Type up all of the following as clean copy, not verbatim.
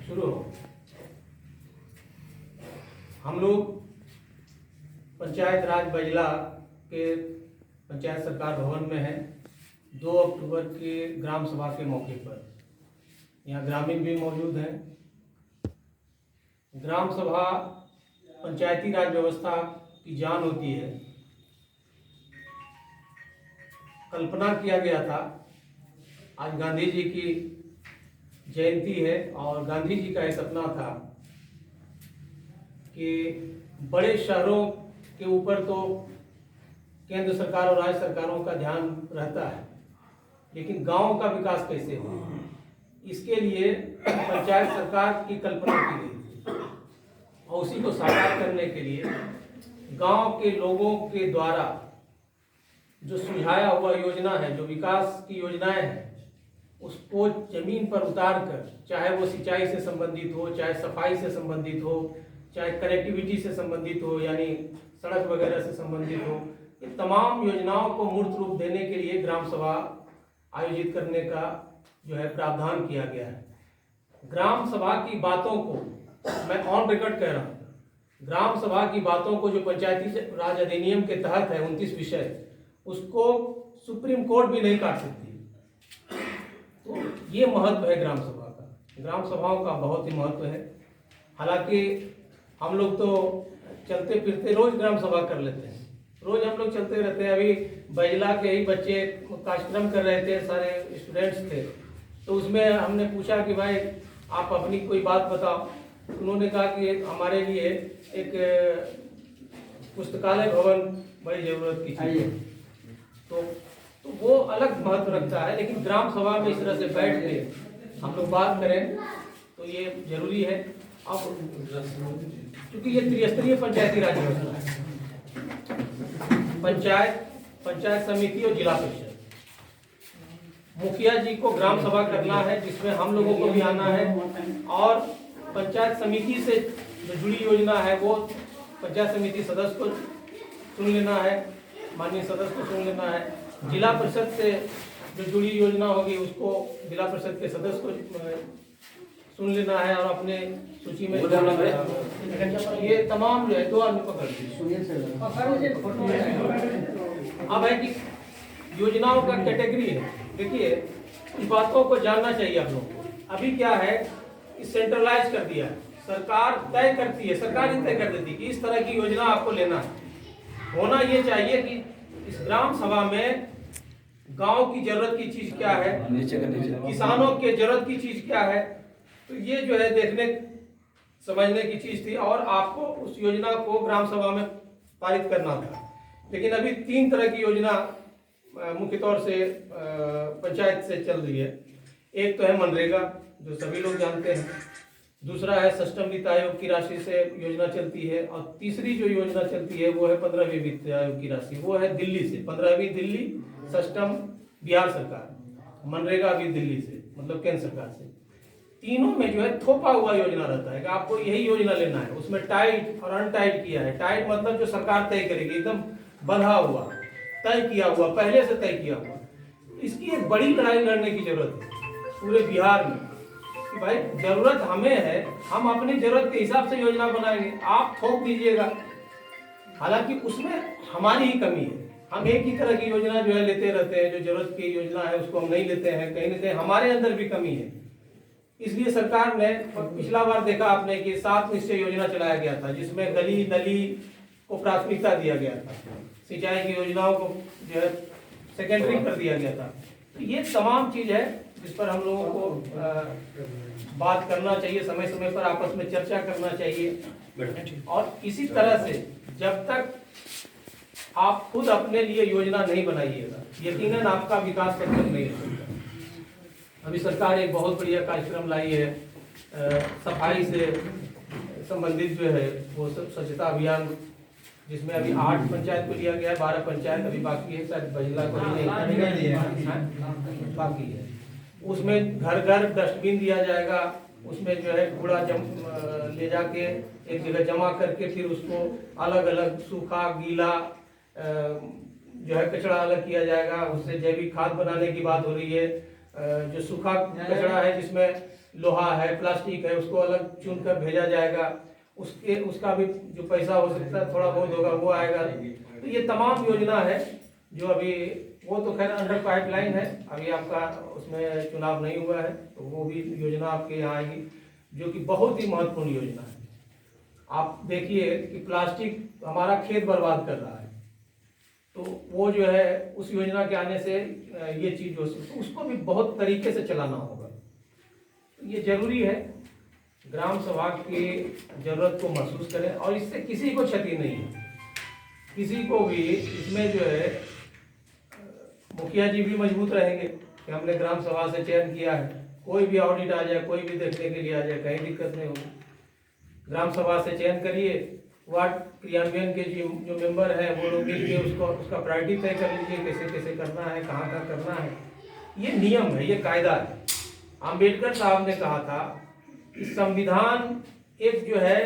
शुरू हो। हम लोग पंचायत राज बजला के पंचायत सरकार भवन में हैं। 2 अक्टूबर के ग्राम सभा के मौके पर यहाँ ग्रामीण भी मौजूद हैं। ग्राम सभा पंचायती राज व्यवस्था की जान होती है। कल्पना किया गया था, आज गांधी जी की जयंती है और गांधी जी का एक सपना था कि बड़े शहरों के ऊपर तो केंद्र सरकार और राज्य सरकारों का ध्यान रहता है, लेकिन गांव का विकास कैसे हो, इसके लिए पंचायत सरकार की कल्पना की गई थी और उसी को साकार करने के लिए गांव के लोगों के द्वारा जो सुझाया हुआ योजना है, जो विकास की योजनाएं हैं, उसको जमीन पर उतार कर, चाहे वो सिंचाई से संबंधित हो, चाहे सफाई से संबंधित हो, चाहे कनेक्टिविटी से संबंधित हो, यानी सड़क वगैरह से संबंधित हो, ये तमाम योजनाओं को मूर्त रूप देने के लिए ग्राम सभा आयोजित करने का जो है प्रावधान किया गया है। ग्राम सभा की बातों को मैं ऑन रिकॉर्ड कह रहा हूँ, ग्राम सभा की बातों को जो पंचायती राज अधिनियम के तहत है 29 विषय, उसको सुप्रीम कोर्ट भी नहीं काट सकती। तो ये महत्व है ग्राम सभा का। ग्राम सभाओं का बहुत ही महत्व है। हालांकि हम लोग तो चलते फिरते रोज ग्राम सभा कर लेते हैं, रोज हम लोग चलते रहते हैं। अभी बजला के ही बच्चे कार्यक्रम कर रहे थे, सारे स्टूडेंट्स थे, तो उसमें हमने पूछा कि भाई आप अपनी कोई बात बताओ। उन्होंने कहा कि हमारे लिए एक पुस्तकालय भवन बड़ी जरूरत की चीज है। तो वो अलग महत्व रखता है, लेकिन ग्राम सभा में इस तरह से बैठ के हम लोग बात करें तो ये जरूरी है। अब क्योंकि ये त्रिस्तरीय पंचायती राज व्यवस्था है, पंचायत समिति और जिला परिषद, मुखिया जी को ग्राम सभा करना है जिसमें हम लोगों को भी आना है, और पंचायत समिति से जो जुड़ी योजना है वो पंचायत समिति सदस्य को सुन लेना है, माननीय सदस्य को सुन लेना है। जिला परिषद से जो जुड़ी योजना होगी उसको जिला परिषद के सदस्य को सुन लेना है और अपने सूची में ये तमाम जो है 2 आदमी पकड़ अब है कि योजनाओं का कैटेगरी है। देखिए, इन बातों को जानना चाहिए आप लोगों को। अभी क्या है कि सेंट्रलाइज कर दिया है, सरकार तय करती है, सरकार ही तय कर देती है कि इस तरह की योजना आपको लेना है। होना ये चाहिए कि इस ग्राम सभा में गांव की जरूरत की चीज क्या है, किसानों के जरूरत की चीज क्या है, तो ये जो है देखने समझने की चीज थी और आपको उस योजना को ग्राम सभा में पारित करना था। लेकिन अभी 3 तरह की योजना मुख्य तौर से पंचायत से चल रही है। एक तो है मनरेगा, जो सभी लोग जानते हैं। दूसरा है सष्टम वित्त आयोग की राशि से योजना चलती है, और तीसरी जो योजना चलती है वो है 15वीं वित्त आयोग की राशि, वो है दिल्ली से। 15वीं दिल्ली, सष्टम बिहार सरकार, मनरेगा भी दिल्ली से, मतलब केंद्र सरकार से। तीनों में जो है थोपा हुआ योजना रहता है कि आपको यही योजना लेना है। उसमें टाइट और अनटाइट किया है। टाइट मतलब जो सरकार तय करेगी, एकदम बंधा हुआ, तय किया हुआ, पहले से तय किया हुआ। इसकी एक बड़ी लड़ाई लड़ने की जरूरत है पूरे बिहार में कि भाई जरूरत हमें है, हम अपनी जरूरत के हिसाब से योजना बनाएंगे, आप थोप दीजिएगा। हालांकि उसमें हमारी ही कमी है, हम एक ही तरह की योजना जो है लेते रहते हैं, जो जरूरत की योजना है उसको हम नहीं लेते हैं। कहीं ना कहीं हमारे अंदर भी कमी है। इसलिए सरकार ने पिछला बार देखा आपने कि 7 निश्चय योजना चलाया गया था, जिसमें गली नली को प्राथमिकता दिया गया था, सिंचाई की योजनाओं को जो है सेकेंडरी कर दिया गया था। तो ये तमाम चीज है जिस पर हम लोगों को बात करना चाहिए, समय समय पर आपस में चर्चा करना चाहिए। और इसी तरह से जब तक आप खुद अपने लिए योजना नहीं बनाइएगा, यकीनन आपका विकास तब तक नहीं हो सकता। अभी सरकार एक बहुत बढ़िया कार्यक्रम लाई है, सफाई से संबंधित जो है वो स्वच्छता अभियान, जिसमें अभी 8 पंचायत को लिया गया है, 12 पंचायत अभी बाकी है, शायद बजला को नहीं बाकी है। उसमें घर घर डस्टबिन दिया जाएगा, उसमें जो है कूड़ा ले जाके एक जगह जमा करके फिर उसको अलग अलग सूखा गीला जो है कचरा अलग किया जाएगा। उससे जैविक खाद बनाने की बात हो रही है। जो सूखा कचरा है जिसमें लोहा है, प्लास्टिक है, उसको अलग चुन कर भेजा जाएगा। उसका भी जो पैसा हो सकता है थोड़ा बहुत होगा वो आएगा। तो ये तमाम योजना है जो अभी, वो तो खैर अंडर पाइपलाइन है, अभी आपका उसमें चुनाव नहीं हुआ है, तो वो भी योजना आपके यहाँ आएगी, जो कि बहुत ही महत्वपूर्ण योजना है। आप देखिए कि प्लास्टिक हमारा खेत बर्बाद कर रहा है, तो वो जो है उस योजना के आने से ये चीज हो सकती है, उसको भी बहुत तरीके से चलाना होगा। तो ये जरूरी है, ग्राम सभा की जरूरत को महसूस करें, और इससे किसी को क्षति नहीं है, किसी को भी इसमें जो है मुखिया जी भी मजबूत रहेंगे कि हमने ग्राम सभा से चयन किया है, कोई भी ऑडिट आ जाए, कोई भी देखने के लिए आ जाए, कहीं दिक्कत नहीं होगी। ग्राम सभा से चयन करिए, वार्ड क्रियान्वयन के जो मेंबर हैं वो लोग मिल के उसका प्रायोरिटी तय कर लीजिए, कैसे कैसे करना है, कहाँ कहाँ करना है। ये नियम है, ये कायदा है। अम्बेडकर साहब ने कहा था कि संविधान एक जो है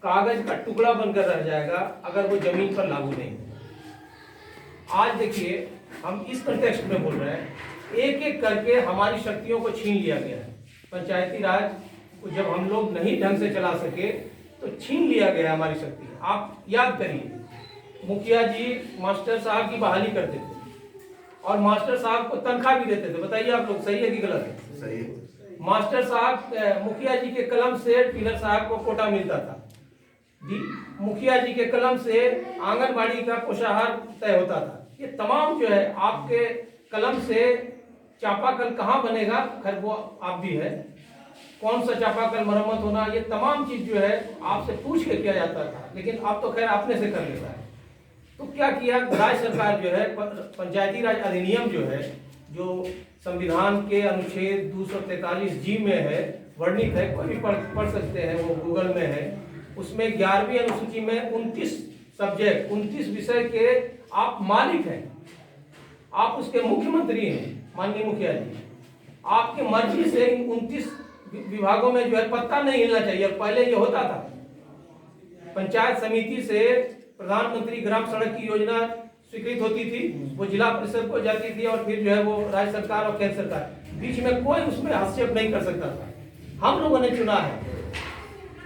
कागज का टुकड़ा बनकर रह जाएगा अगर वो जमीन पर लागू नहीं हो। आज देखिए हम इस कंटेक्स्ट में बोल रहे हैं, एक एक करके हमारी शक्तियों को छीन लिया गया है। पंचायती राज को जब हम लोग नहीं ढंग से चला सके तो छीन लिया गया हमारी शक्ति। आप याद करिए, मुखिया जी मास्टर साहब की बहाली करते थे और मास्टर साहब को तनख्वाह भी देते थे। बताइए आप लोग, सही है कि गलत है? सही है। मास्टर साहब, मुखिया जी के कलम से टीलर साहब को कोटा मिलता था, मुखिया जी के कलम से आंगनबाड़ी का पोषाहार तय होता था। ये तमाम जो है आपके कलम से चापाकल कहाँ बनेगा, खैर वो आप भी है, कौन सा चापाकल मरम्मत होना, ये तमाम चीज जो है आपसे पूछ के किया जाता था, लेकिन अब तो खैर अपने से कर लेता है। तो क्या किया राज्य सरकार जो है, पंचायती राज अधिनियम जो है, जो संविधान के अनुच्छेद 243G में है, वर्णित है, कोई भी पढ़ सकते हैं, वो गूगल में है। उसमें 11वीं अनुसूची में 29 सब्जेक्ट, 29 विषय के आप मालिक हैं, आप उसके मुख्यमंत्री हैं माननीय मुखिया जी। आपके मर्जी से इन 29 विभागों में जो है पत्ता नहीं हिलना चाहिए। पहले ये होता था, पंचायत समिति से प्रधानमंत्री ग्राम सड़क की योजना स्वीकृत होती थी, वो जिला परिषद को जाती थी और फिर जो है वो राज्य सरकार और केंद्र सरकार, बीच में कोई उसमें हस्तक्षेप नहीं कर सकता था। हम लोगों ने चुना है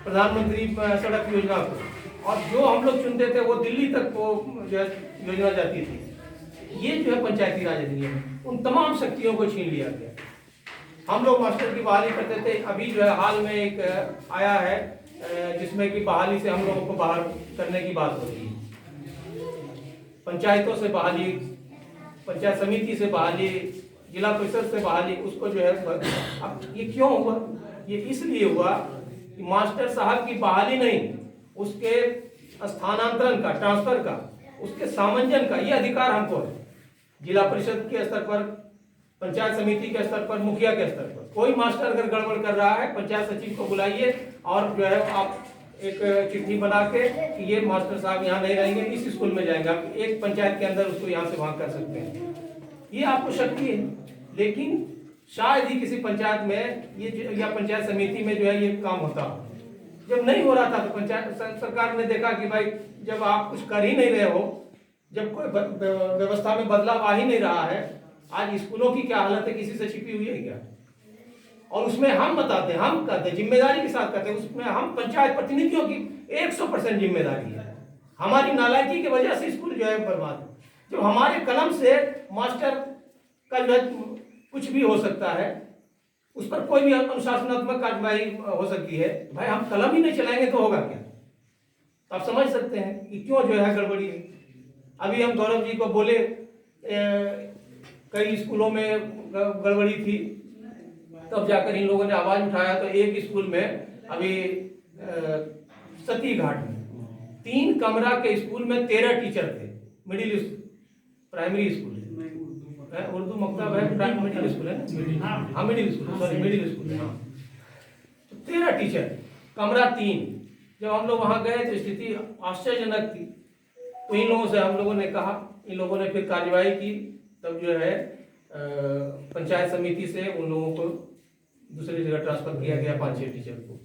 प्रधानमंत्री सड़क योजना को, और जो हम लोग चुनते थे वो दिल्ली तक वो जो है योजना जाती थी। ये जो है पंचायती राज अधिनियम, उन तमाम शक्तियों को छीन लिया गया। हम लोग मास्टर की बहाली करते थे, अभी जो है हाल में एक आया है जिसमें कि बहाली से हम लोगों को बाहर करने की बात हो रही है। पंचायतों से बहाली, पंचायत समिति से बहाली, जिला परिषद से बहाली, उसको जो है अब ये क्यों हुआ? ये इसलिए हुआ कि मास्टर साहब की बहाली नहीं, उसके स्थानांतरण का, ट्रांसफर का, उसके सामंजन का ये अधिकार हमको है। जिला परिषद के स्तर पर, पंचायत समिति के स्तर पर, मुखिया के स्तर पर कोई मास्टर अगर गड़बड़ कर रहा है, पंचायत सचिव को बुलाइए और जो है आप एक चिट्ठी बना के कि ये मास्टर साहब यहाँ नहीं रहेंगे, इस स्कूल में जाएंगे, आप एक पंचायत के अंदर उसको यहाँ से वहां कर सकते हैं। ये आपको शक्ति है। लेकिन शायद ही किसी पंचायत में ये या पंचायत समिति में जो है ये काम होता हो। जब नहीं हो रहा था तो पंचायत सरकार ने देखा कि भाई जब आप कुछ कर ही नहीं रहे हो, जब कोई व्यवस्था में बदलाव आ ही नहीं रहा है, आज स्कूलों की क्या हालत है, किसी से छिपी हुई है क्या? और उसमें हम बताते हैं, हम करते हैं, जिम्मेदारी के साथ करते हैं, उसमें हम पंचायत प्रतिनिधियों की 100% जिम्मेदारी है। हमारी नालायकी की वजह से स्कूल जो है बर्बाद है। जब हमारे कलम से मास्टर का जो है कुछ भी हो सकता है, उस पर कोई भी अनुशासनात्मक कार्यवाही हो सकती है, भाई हम कलम ही नहीं चलाएंगे तो होगा क्या? आप समझ सकते हैं कि क्यों जो है गड़बड़ी है। अभी हम गौरव जी को बोले कई स्कूलों में गड़बड़ी थी, तब जाकर इन लोगों ने आवाज उठाया। तो एक स्कूल में अभी सती घाट में 3 कमरा के स्कूल में 13 टीचर थे, मिडिल प्राइमरी स्कूल है, उर्दू मकतब है, मिडिल स्कूल है, हाँ middle school, sorry middle school, हाँ। तो 13 टीचर, कमरा 3। जब हम लोग वहां गए तो स्थिति आश्चर्यजनक थी। तो इन लोगों से हम लोगों ने कहा, इन लोगों ने फिर कार्यवाही की, तब जो है पंचायत समिति से उन लोगों को दूसरी जगह ट्रांसफर किया गया, 5-6 टीचर को।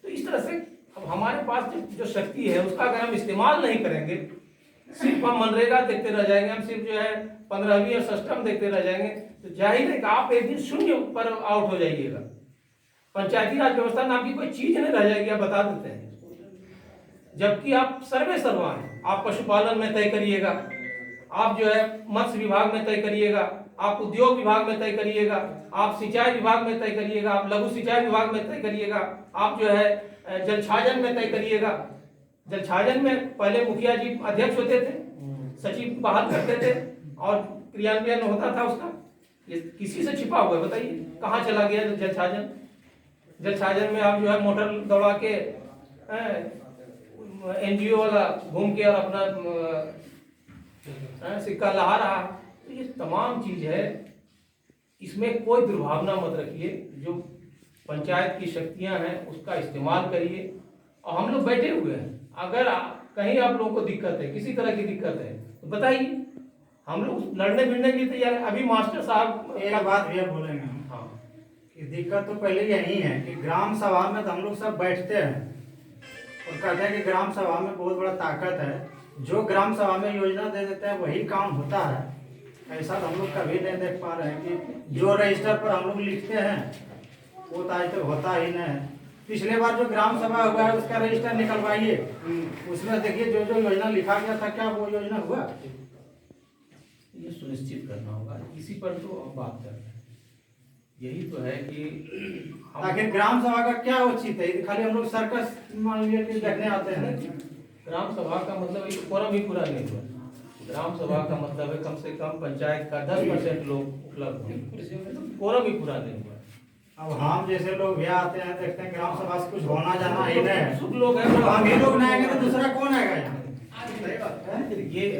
तो इस तरह से अब हमारे पास जो शक्ति है उसका अगर हम इस्तेमाल नहीं करेंगे सिर्फ हम मनरेगा देखते रह जाएंगे, हम सिर्फ जो है 15वीं और षष्ठम देखते रह जाएंगे, तो जाहिर है कि आप एक दिन शून्य पर आउट हो जाइएगा। पंचायती राज व्यवस्था नाम की कोई चीज नहीं रह जाएगी, आप बता देते हैं। जबकि आप सर्वे सर्वा हैं, आप पशुपालन में तय करिएगा, आप जो है मत्स्य विभाग में तय करिएगा, आप उद्योग विभाग में तय करिएगा, आप सिंचाई विभाग में तय करिएगा, आप लघु सिंचाई विभाग में तय करिएगा, आप जो है जलछाजन में तय करिएगा। जलछाजन में पहले मुखिया जी अध्यक्ष होते थे, सचिव बहाल करते थे और क्रियान्वयन होता था उसका। ये किसी से छिपा हुआ है, बताइए कहाँ चला गया जलछाजन? जलछाजन में आप जो है मोटर दौड़ा के एनजीओ वाला घूम के और अपना सिक्का लहा रहा। तो ये तमाम चीज है, इसमें कोई दुर्भावना मत रखिए। जो पंचायत की शक्तियां हैं उसका इस्तेमाल करिए। और हम लोग बैठे हुए हैं, अगर कहीं आप लोगों को दिक्कत है, किसी तरह की दिक्कत है तो बताइए, हम लोग लड़ने भिड़ने के लिए तैयार है। अभी मास्टर साहब एक बात भैया बोलेंगे हम, हाँ, कि दिक्कत तो पहले यही है कि ग्राम सभा में तो हम लोग सब बैठते हैं और कहते हैं कि ग्राम सभा में बहुत बड़ा ताकत है, जो ग्राम सभा में योजना दे देते हैं वही काम होता है। ऐसा तो हम लोग कभी नहीं देख पा रहे हैं कि जो रजिस्टर पर हम लोग लिखते हैं वो तो आज तक होता ही नहीं है। पिछले बार जो ग्राम सभा हुआ है उसका रजिस्टर निकलवाइए, उसमें देखिए जो जो योजना लिखा गया था क्या वो योजना हुआ। ये सुनिश्चित करना होगा, इसी पर तो हम बात कर रहे हैं। यही तो है कि आखिर ग्राम सभा का क्या उचित है? खाली हम लोग सर्कस मान लीजिए कि देखने आते हैं। ग्राम सभा का मतलब एक फोरम ही पूरा नहीं हुआ। ग्राम सभा का मतलब है कम से कम पंचायत का 10% लोग उपलब्ध हैं, फोरम ही पूरा नहीं हुआ। अब हम जैसे लोग भी आते हैं देखते हैं ग्राम सभा से कुछ होना जाना ही नहीं है। सुख लोग हैं, हम ही लोग नहीं आएंगे तो दूसरा कौन आएगा यहाँ? ये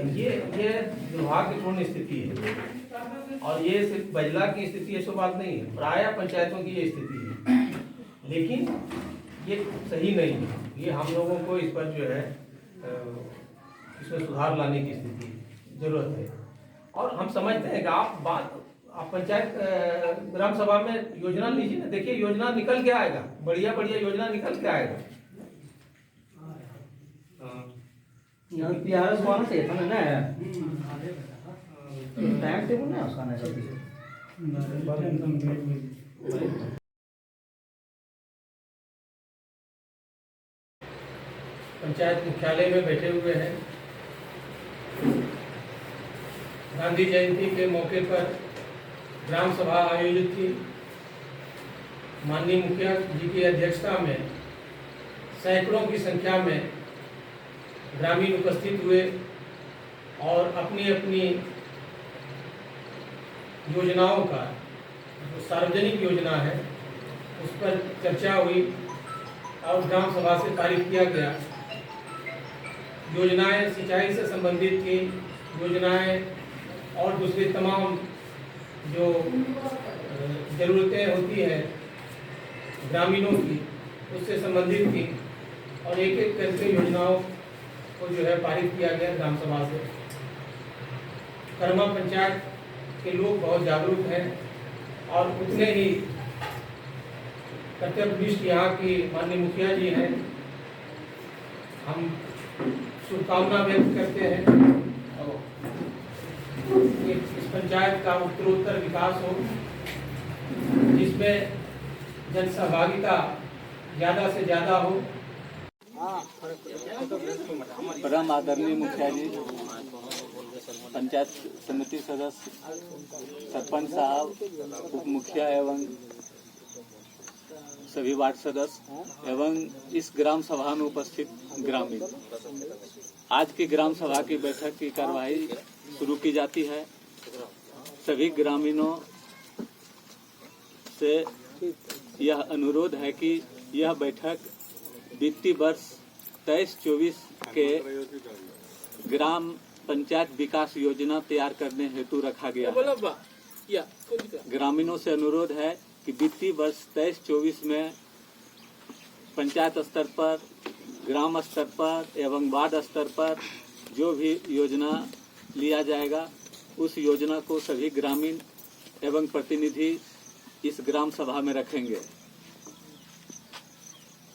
दुर्भाग्यपूर्ण स्थिति है। और ये सिर्फ बजला की स्थिति ऐसी बात नहीं है, प्राय पंचायतों की ये स्थिति है। लेकिन ये सही नहीं है, ये हम लोगों को इस पर जो है इसमें सुधार लाने की स्थिति जरूरत है। और हम समझते हैं कि आप पंचायत ग्राम सभा में योजना लीजिए ना, देखिए योजना निकल के आएगा, बढ़िया बढ़िया योजना निकल के आएगा। PRS वाला चाहिए था ना, टाइम टेबल ना उसका ना जल्दी से। पंचायत मुख्यालय में बैठे हुए हैं। गांधी जयंती के मौके पर ग्राम सभा आयोजित थी। माननीय मुखिया जी की अध्यक्षता में सैकड़ों की संख्या में ग्रामीण उपस्थित हुए और अपनी अपनी योजनाओं का, जो सार्वजनिक योजना है उस पर चर्चा हुई और ग्राम सभा से पारित किया गया। योजनाएं सिंचाई से संबंधित की योजनाएं और दूसरी तमाम जो ज़रूरतें होती हैं ग्रामीणों की उससे संबंधित थी और एक एक करके योजनाओं को जो है पारित किया गया ग्राम सभा से। कर्मा पंचायत के लोग बहुत जागरूक हैं और उतने ही कर्तव्यनिष्ठ यहाँ की माननीय मुखिया जी हैं। हम शुभकामना व्यक्त करते हैं इस पंचायत का उत्तरोत्तर विकास हो, जिसमें जन सहभागिता ज़्यादा से ज़्यादा हो। परम आदरणीय मुखिया जी, पंचायत समिति सदस्य, सरपंच साहब, उप मुखिया एवं सभी वार्ड सदस्य एवं इस ग्राम सभा में उपस्थित ग्रामीण, आज की ग्राम सभा की बैठक की कार्यवाही शुरू की जाती है। सभी ग्रामीणों से यह अनुरोध है कि यह बैठक वित्तीय वर्ष 23-24 के ग्राम पंचायत विकास योजना तैयार करने हेतु रखा गया है। ग्रामीणों से अनुरोध है कि वित्तीय वर्ष 23-24 में पंचायत स्तर पर, ग्राम स्तर पर एवं वार्ड स्तर पर जो भी योजना लिया जाएगा उस योजना को सभी ग्रामीण एवं प्रतिनिधि इस ग्राम सभा में रखेंगे।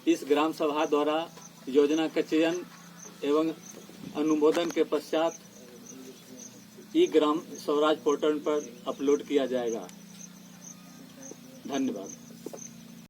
इस ग्राम सभा द्वारा योजना का चयन एवं अनुमोदन के पश्चात ई ग्राम स्वराज पोर्टल पर अपलोड किया जाएगा। धन्यवाद।